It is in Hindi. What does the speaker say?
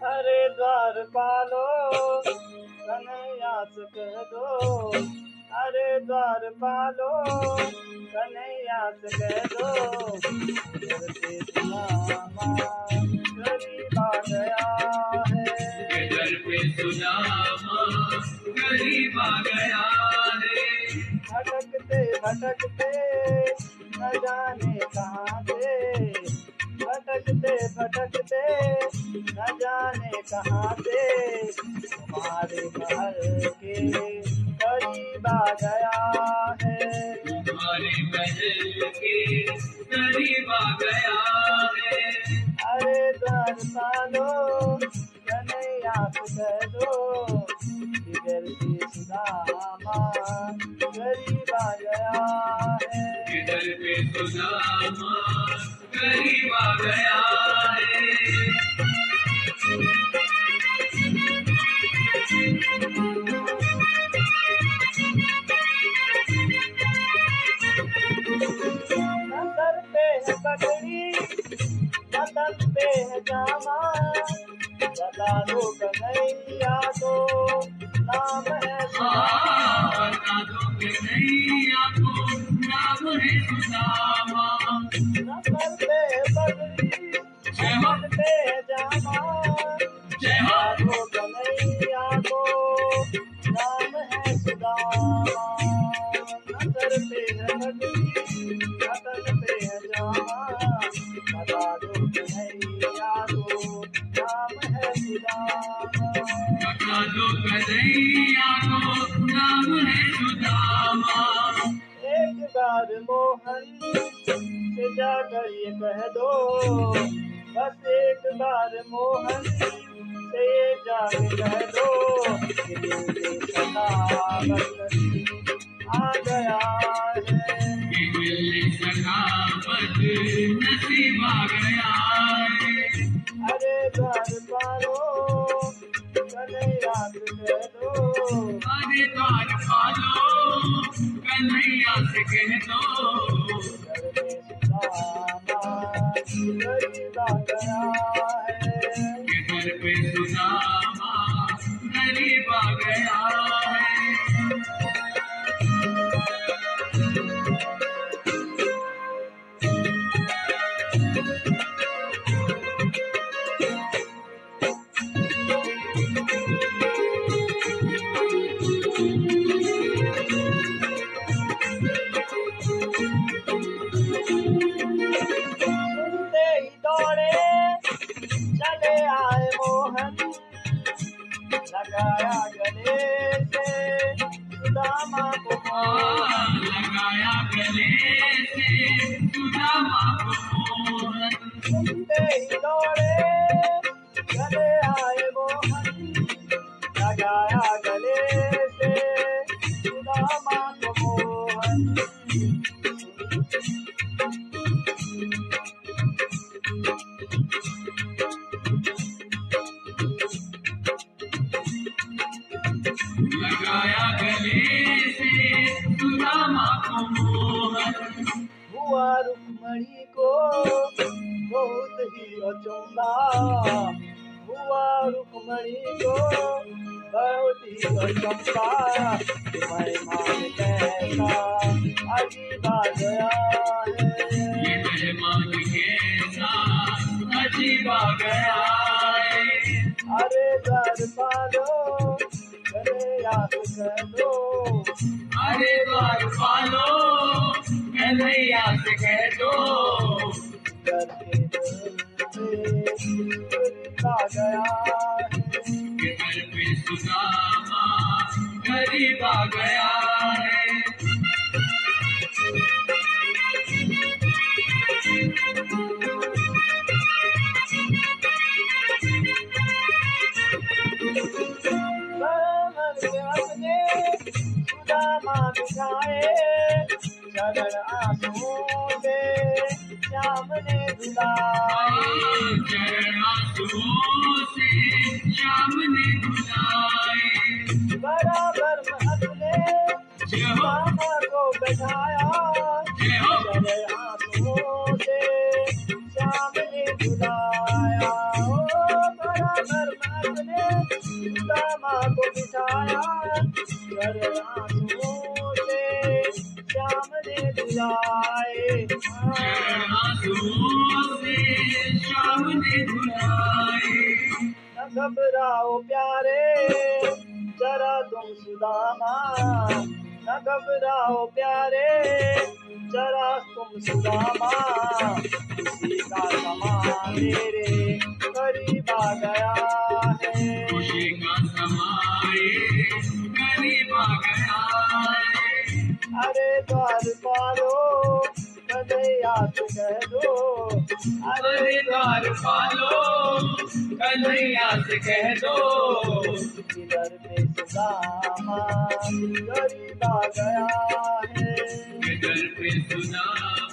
अरे द्वारपालो कन्हैया से कह दो, अरे द्वारपालो कन्हैया से कह दो, इधर से सुदामा गरीब आ गया है, इधर पे सुदामा गरीब आ गया है। भटकते भटकते न जाने कहाँ से, भटकते भटकते न जाने कहाँ से, तुम्हारे महल के करीब आ गया है, तुम्हारे महल के करीब आ गया है। अरे द्वारपालो कन्हैया से कह दो, इधर से सुदामा गरीब आ गया है, इधर पे सुदामा गरीब आ गया है। न सर पे है पगड़ी न तन पे है जामा, बता दो कन्हैया को नाम है सुदामा, बता दो कन्हैया को नाम है सुदामा। न सर पे है पगड़ी न तन पे है जामा, जय हो। बता दो कन्हैया को नाम है सुदामा, न सर पे है पगड़ी न तन पे है जामा, बता दो कन्हैया को नाम है सुदामा, बता दो कन्हैया को नाम है सुदामा। एक बार मोहन से जाकर ये कह दो, बस एक बार मोहन से ये जाकर कह दो, कि दिल में सखावत आ गया है, कि दिल सखावत नसीब आ गया है। अरे द्वारपालो कन्हैया से कह दो, अरे द्वारपालो कन्हैया से कह दो, इधर में सुदामा गरीब आ गया है, इधर पे सुदामा गरीब आ गया है। सुनते ही दौड़े चले आए मोहन, लगाया गले से सुदामा को मोहन, लगाया गले से सुदामा को मोहन। सुनते ही दौड़े चले आए मोहन, लगाया गले से सुदामा को मोहन, लगाया गले से सुदामा को मोहन। हुआ रुक्मणी को बहुत ही अचंभा, हुआ रुक्मणी को बहुत ही अचंभा, तुम्हारे मान कैसा अजीब आ गया है, ये मेहमान कैसा अजीब आ गया है। अरे द्वारपालो कन्हैया से कह दो, अरे द्वारपालो कन्हैया से कह दो, इधर के दिल में गरीब आ गया है, इधर पे सुदामा गरीब आ गया है। बरमन के अपने सुदामा बिछाए, चरण आंसुओं से श्याम ने धुलाए, चरण आंसुओं से श्याम ने धुलाए। बराबर महल ने जय हो। सुदामा कर आंसुओं से श्याम ने धुलाए। आंसुओं से शाम ने धुलाए। न घबराओ प्यारे जरा तुम सुदामा, न घबराओ प्यारे जरा तुम सुदामा, किसी का समा मेरे करीब आ गया है। खुशी का समाए करीब आ गया है। अरे द्वारपालो कन्हैया से कह दो, अरे द्वारपालो कन्हैया से कह दो, इधर पे सुदामा गरीब आ गया है। इधर पे सुदामा